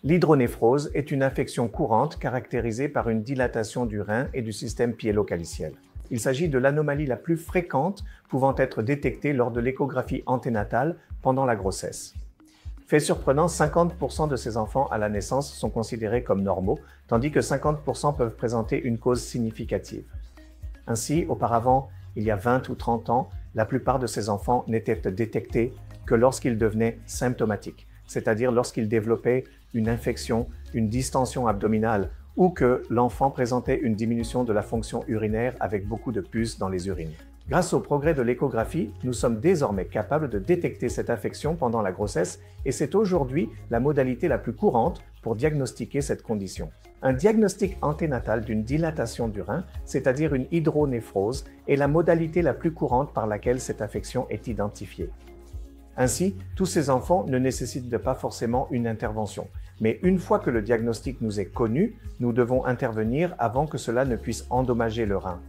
L'hydronéphrose est une infection courante caractérisée par une dilatation du rein et du système pyélo-caliciel. Il s'agit de l'anomalie la plus fréquente pouvant être détectée lors de l'échographie anténatale pendant la grossesse. Fait surprenant, 50% de ces enfants à la naissance sont considérés comme normaux, tandis que 50% peuvent présenter une cause significative. Ainsi, auparavant, il y a 20 ou 30 ans, la plupart de ces enfants n'étaient détectés que lorsqu'ils devenaient symptomatiques, c'est-à-dire lorsqu'ils développaient une infection, une distension abdominale ou que l'enfant présentait une diminution de la fonction urinaire avec beaucoup de pus dans les urines. Grâce au progrès de l'échographie, nous sommes désormais capables de détecter cette infection pendant la grossesse et c'est aujourd'hui la modalité la plus courante pour diagnostiquer cette condition. Un diagnostic anténatal d'une dilatation du rein, c'est-à-dire une hydronéphrose, est la modalité la plus courante par laquelle cette infection est identifiée. Ainsi, tous ces enfants ne nécessitent pas forcément une intervention. Mais une fois que le diagnostic nous est connu, nous devons intervenir avant que cela ne puisse endommager le rein.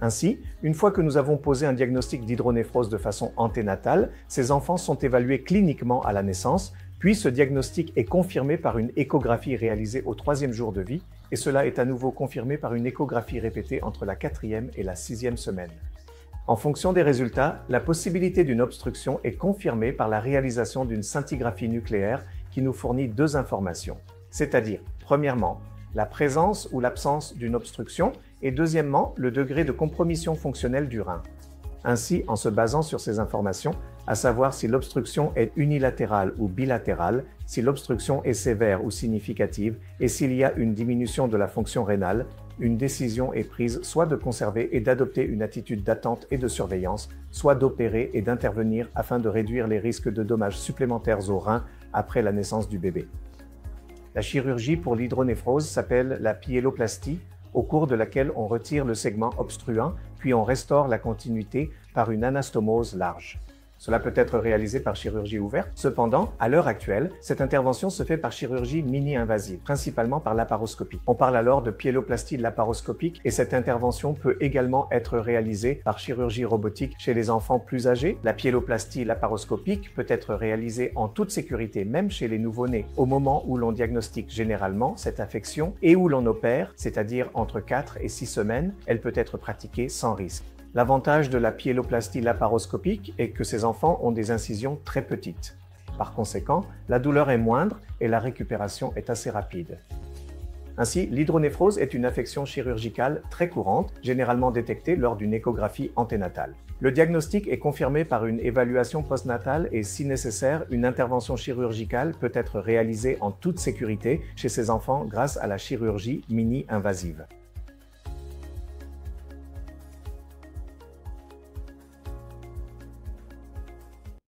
Ainsi, une fois que nous avons posé un diagnostic d'hydronéphrose de façon anténatale, ces enfants sont évalués cliniquement à la naissance, puis ce diagnostic est confirmé par une échographie réalisée au 3e jour de vie, et cela est à nouveau confirmé par une échographie répétée entre la 4e et la 6e semaine. En fonction des résultats, la possibilité d'une obstruction est confirmée par la réalisation d'une scintigraphie nucléaire qui nous fournit deux informations, c'est-à-dire, premièrement, la présence ou l'absence d'une obstruction et deuxièmement, le degré de compromission fonctionnelle du rein. Ainsi, en se basant sur ces informations, à savoir si l'obstruction est unilatérale ou bilatérale, si l'obstruction est sévère ou significative et s'il y a une diminution de la fonction rénale, une décision est prise soit de conserver et d'adopter une attitude d'attente et de surveillance, soit d'opérer et d'intervenir afin de réduire les risques de dommages supplémentaires au rein après la naissance du bébé. La chirurgie pour l'hydronéphrose s'appelle la pyéloplastie, au cours de laquelle on retire le segment obstruant, puis on restaure la continuité par une anastomose large. Cela peut être réalisé par chirurgie ouverte. Cependant, à l'heure actuelle, cette intervention se fait par chirurgie mini-invasive, principalement par laparoscopie. On parle alors de pyéloplastie laparoscopique et cette intervention peut également être réalisée par chirurgie robotique chez les enfants plus âgés. La pyéloplastie laparoscopique peut être réalisée en toute sécurité, même chez les nouveau-nés, au moment où l'on diagnostique généralement cette infection et où l'on opère, c'est-à-dire entre 4 et 6 semaines, elle peut être pratiquée sans risque. L'avantage de la pyéloplastie laparoscopique est que ces enfants ont des incisions très petites. Par conséquent, la douleur est moindre et la récupération est assez rapide. Ainsi, l'hydronéphrose est une affection chirurgicale très courante, généralement détectée lors d'une échographie anténatale. Le diagnostic est confirmé par une évaluation postnatale et, si nécessaire, une intervention chirurgicale peut être réalisée en toute sécurité chez ces enfants grâce à la chirurgie mini-invasive.